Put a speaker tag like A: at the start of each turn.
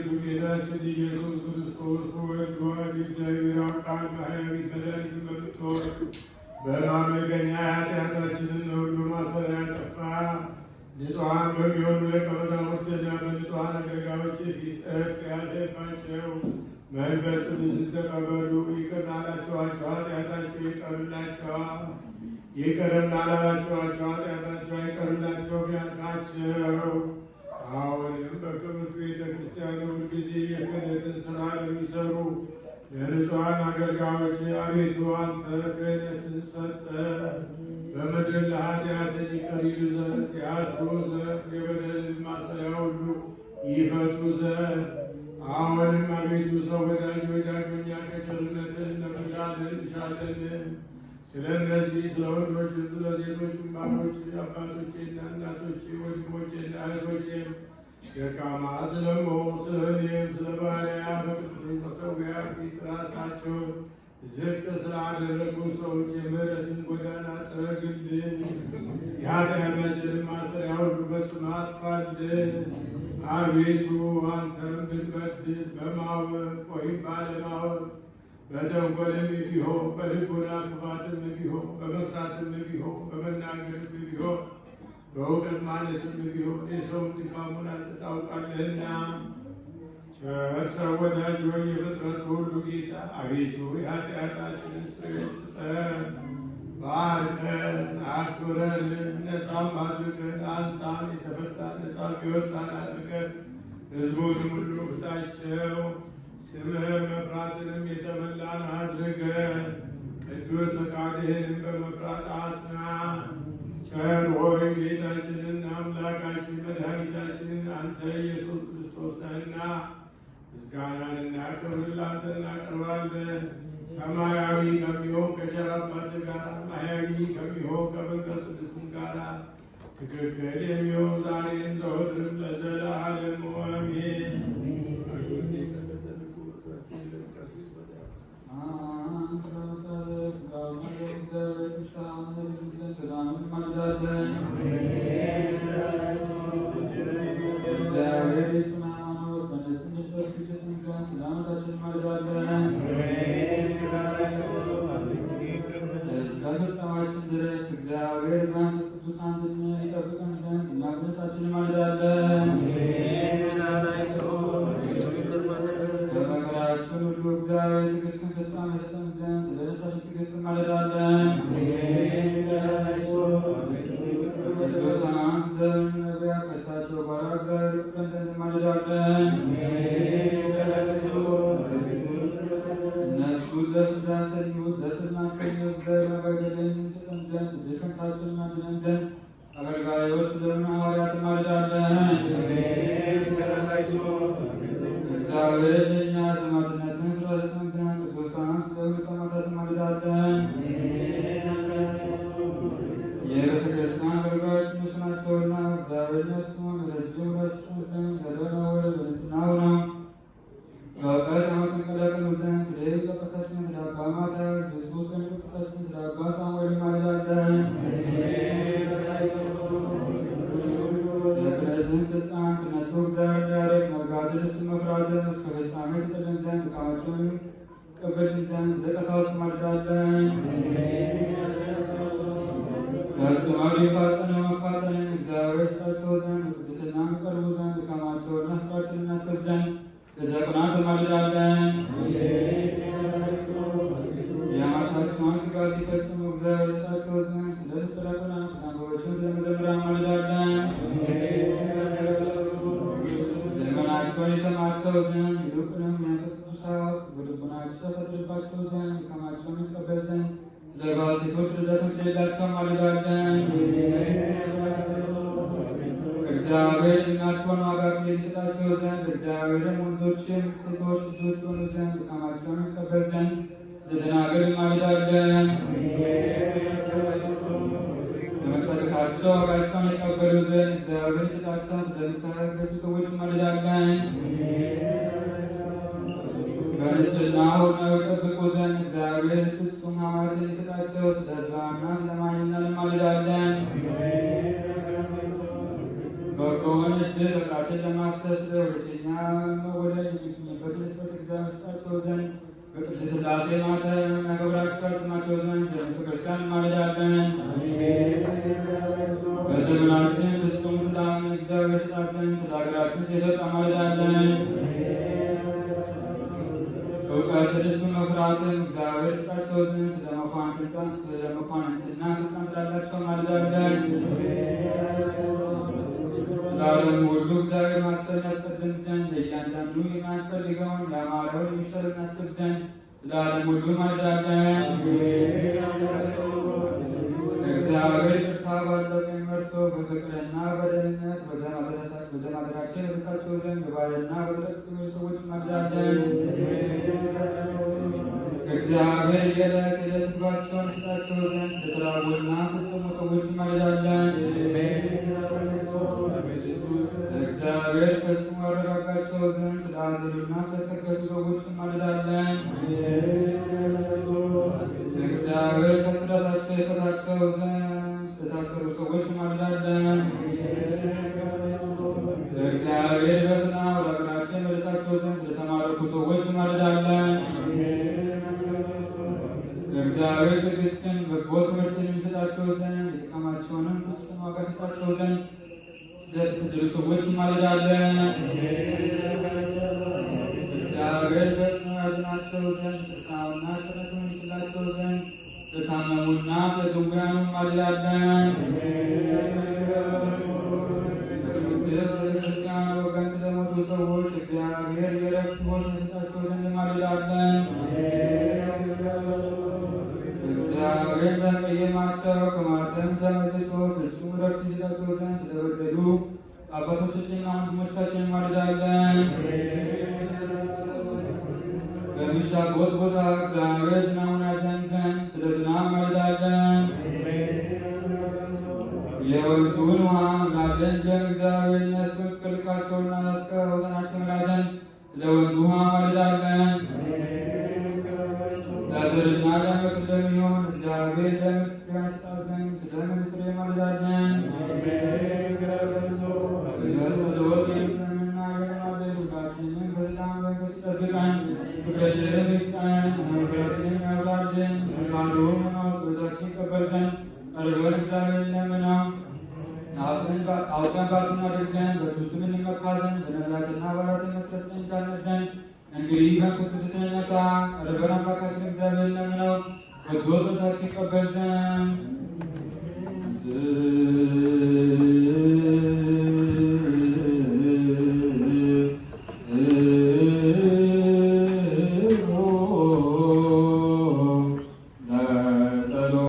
A: መድኃኒቱ ጌታችን ኢየሱስ ክርስቶስ ወልድ ዋሕድ እግዚአብሔር ቃል በሕያው መድኃኒት መጥቶ በማመገኛ ኃጢአታችንን ሁሉ ማሰሪያ ያጠፋ ንጹሐን በሚሆኑ ደቀ መዛሙርትና በንጹሐን አገልጋዮች ፊት እፍ ያለባቸው መንፈስ ቅዱስን ተቀበሉ። ይቅር ላላችኋቸው ኃጢአታቸው ይቀርላቸዋል፣ ይቅርም ላላላችኋቸው ኃጢአታቸው አይቀርላቸውም ያልካቸው። አሁንም በክብርት ቤተ ክርስቲያን ሁልጊዜ የክህነትን ሥራ ለሚሰሩ ለንጹሐን አገልጋዮች አቤቱ አንተ ክህነትን ሰጠ። በምድር ለኃጢአትን ይቅር ይሉ ዘንድ ያስሩ ዘንድ የበደልን ማሰሪያ ሁሉ ይፈቱ ዘንድ አሁንም አቤቱ ሰው ወዳጅ ዳግመኛ ከቸርነትህ ለመዳን እንሻለን። ስለ እነዚህ ስለ ወንዶች ስለ ሴቶችም ባሮች አባቶቼና እናቶቼ ወንድሞቼና እህቶቼም ደካማ ስለመሆን ስለ እኔም ስለ ባሪያ በቅዱስ መሠዊያ ፊት ራሳቸውን ዝቅ ስላደረጉ ሰዎች የምሕረትን ጎዳና ጥረግልን። የኃጢአታችንን ማሰሪያ ሁሉ በስምህ አጥፋልን። አቤቱ አንተም ብንበድል በማወቅ ወይም ባለማወቅ በተንኮልም ቢሆን በልቡና ክፋትም ቢሆን በመስራትም ቢሆን በመናገርም ቢሆን በእውቀት ማነስም ቢሆን የሰውን ድካሙን አንተ ታውቃለህና ቸር ሰው ወዳጅ ሆይ የፍጥረት ሁሉ ጌታ አቤቱ የኃጢአታችንን ስርየት ስጠን። ባርከን አክብረን ነፃም አድርገን አንሳን። የተፈታን ነፃ ቢወጣን አድርገን ሕዝቡንም ሁሉ ፍታቸው። ስምህን መፍራትንም የተመላን አድርገን ቅዱስ ፈቃድህንም በመፍራት አጽና። ቸር ሆይ ጌታችንና አምላካችን መድኃኒታችን አንተ ኢየሱስ ክርስቶስ ነህና ምስጋናንና ክብርን ላንተ እናቀርባለን። ሰማያዊ ከሚሆን ከቸር አባትህ ጋር ማያዊ ከሚሆን ከመንፈስ ቅዱስም ጋር ትክክል የሚሆን ዛሬም ዘወትርም ለዘለዓለሙ አሜን።
B: እስከፍጻሜያችን ድረስ እግዚአብሔር በመንፈስ ቅዱስ አንድነት ይጠብቀን ዘንድ እናንተታችን እንማልዳለን። በመከራችን ሁሉ እግዚአብሔር ትዕግስትን ፍጻሜ ይሰጠን ዘንድ ስለ ነፍሳችን ትዕግስት እንማልዳለን። ቅዱሳን ስለሆኑ ነቢያት ከእሳቸው ጋር እግዚአብሔር ይጠብቀን ዘንድ እንማልዳለን። እነሱ ደስ እንዳሰኙት ደስ እናሰኘው እግዚአብሔር ማገልገልን እንሰጠን ዘንድ ድፍረታችንን አድነን ዘንድ አገልጋዮች ስለሆኑ ሐዋርያት እንማልዳለን። እግዚአብሔር ለእኛ ሰማዕትነትን ስለሰጠን ዘንድ ቅዱሳን ስለሆኑ ሰማዕታት እንማልዳለን። የቤተ ክርስቲያን አገልጋዮች እነሱ ናቸውና እግዚአብሔር እነሱን ረጅም ረሽም ዘንድ ተደነወረ በንጽሕና ሆነው በእውቀት ዓመትን ቀላቅሉ ዘንድ ስለ ሊቀጳጳሳችን ስለ አባ ማትያስ በሶስት ሊቀጳጳሳችን ስለ አባ ሳሙኤል እንማልዳለን። የክህነትን ስልጣን ከእነሱ እግዚአብሔር እንዲያደርግ መጋደል እሱን መፍራትን እስከ ፍጻሜ ይሰጠን ዘንድ ድካማቸውን ይቀበልን ዘንድ ስለ ቀሳውስት እንማልዳለን። ፈጽመው ሊፋጠኑ መፋጠንን እግዚአብሔር ይሰጣቸው ዘንድ ቅድስና የሚቀርቡ ዘንድ ድካማቸውንና ፍቅራቸውን እናስብ ዘንድ ለዲያቆናት እንማልዳለን። የዓመታቸውን ትጋት ይፈጽሙ እግዚአብሔር ይሰጣቸው ዘንድ ስለ ልበ ዲያቆናት ስለ አንባቢዎችም ስለ መዘምራን እንማልዳለን። ልመናቸውን ይሰማቸው ዘንድ ይልቁንም የመንፈስ ቅዱስ ሀብት በልቡናቸው ያሳድርባቸው ዘንድ ድካማቸውን ይቀበል ዘንድ ስለ ባልቴቶች ልደትም ስለሌላቸው እንማልዳለን። እግዚአብሔር ሕሊናቸውን ዋጋ ይሰጣቸው ዘንድ እግዚአብሔርም ወንዶችም ሴቶች ልጆች ሆኑ ዘንድ ድካማቸውን ይቀበል ዘንድ ስለ ደናግል እንማልዳለን። በመታገሳቸው ዋጋቸውን ይቀበሉ ዘንድ እግዚአብሔር ይሰጣቸው ስለሚታገሱ ሰዎች እንማልዳለን። በንጽሕና ሆነው ይጠብቁ ዘንድ እግዚአብሔር ፍጹም ሐዋርያትን ይሰጣቸው ስለ ሕዝባና ስለ ማንና እንማልዳለን። በጎውን ዕድል በቃትን ለማሰስ ለሁለተኛ መወለድ የሚገኙበትን ስበት እግዚአብሔር ይስጣቸው ዘንድ በቅድስት ሥላሴ ማተም የሚያከብራቸው ያጽናቸው ዘንድ ስለ ቤተ ክርስቲያን እንማልዳለን። በዘመናችን ፍጹም ሰላም እግዚአብሔር ይስጣት ዘንድ ስለ ሀገራችን ስለ ኢትዮጵያ እንማልዳለን። እውቀትን እሱን መፍራትን እግዚአብሔር ይስጣቸው ዘንድ ስለ መኳንንትና ስልጣን ስላላቸው እንማልዳለን። ለዓለም ሁሉ እግዚአብሔር ማሰብ ያስቀድም ዘንድ ለእያንዳንዱ የሚያስፈልገውን ያማረውን የሚሻል የሚያስብ ዘንድ ስለ ዓለም ሁሉ እንማልዳለን። እግዚአብሔር ይቅርታ ባለው ቀኝ መርጦ በፍቅርና በደህንነት ወደ ማደራቸው የመልሳቸው ዘንድ በባህርና በጥረት ሰዎች እንማልዳለን። እግዚአብሔር የዕለት የዕለት ምግባቸውን ይስጣቸው ዘንድ ስለተራቡና ስለተጠሙ ሰዎች እንማልዳለን። እግዚአብሔር ፈጽሞ ያረጋጋቸው ዘንድ ስለአዘኑና ስለተከዙ ሰዎች እንማልዳለን። እግዚአብሔር ከስራታቸው ይፈታቸው ዘንድ ስለታሰሩ ሰዎች እንማልዳለን። እግዚአብሔር በሰላም ወደ ሀገራቸው የመልሳቸው ዘንድ ስለተማረኩ ሰዎች እንማልዳለን። እግዚአብሔር ትዕግስትን በጎ ትምህርትን የሚሰጣቸው ዘንድ የድካማቸውንም ፍጹም ዋጋ ይሰጣቸው ዘንድ ስለተሰደዱ ሰዎች እንማልዳለን። እግዚአብሔር ፈጥኖ ያድናቸው ዘንድ ጥርጣውና ሸረቱን ይጥላቸው ዘንድ ስለታመሙና ስለ ድውያኑ እንማልዳለን። በቅድስት ቤተክርስቲያን ወገን ስለሞቱ ሰዎች እግዚአብሔር የዕረፍት ቦታ ይሰጣቸው ዘንድ እንማልዳለን። እግዚአብሔር በቀየማቸው ከማተም ተመልሶ ፍጹም ዕረፍት ይሰጣቸው ዘንድ ስለበደሉ አባቶቻችንና ወንድሞቻችን እንማልዳለን። በሚሻጎት ቦታ እግዚአብሔር ዝናቡን ያዘንብ ዘንድ ስለ ዝናብ እንማልዳለን። የወንዙን ውሃ ላደን ደም እግዚአብሔር እነሱ እስከ ልካቸውና እስከ ወሰናቸው ይመላ ዘንድ ስለ ወንዙ ውሃ እንማልዳለን። ለዘርና ለምድር እንደሚሆን እግዚአብሔር ለምድር ያስጣት ዘንድ ስለ ምድር ፍሬ እንማልዳለን። በጸሎት የምንናገር ሁላችንም በሰላም መንፈስ ይጠብቀን፣ ፍቅርህን ይስጠን፣ ምሕረትህን ያብራልን። ፈቃዱ ሆኖ ጸሎታችን ይቀበል ዘንድ ቀርበን እግዚአብሔር እንለምነው። አውቀን ባትናደድ ዘንድ በእርሱ ስም እንመካ ዘንድ በነቢያትና በሐዋርያት መሰረት እንታነጽ ዘንድ እንግዲህ መንፈስ ቅዱስ እንነሳ። ቀርበን አምላካችን እግዚአብሔር እንለምነው በጎ ጸሎታችን ይቀበል ዘንድ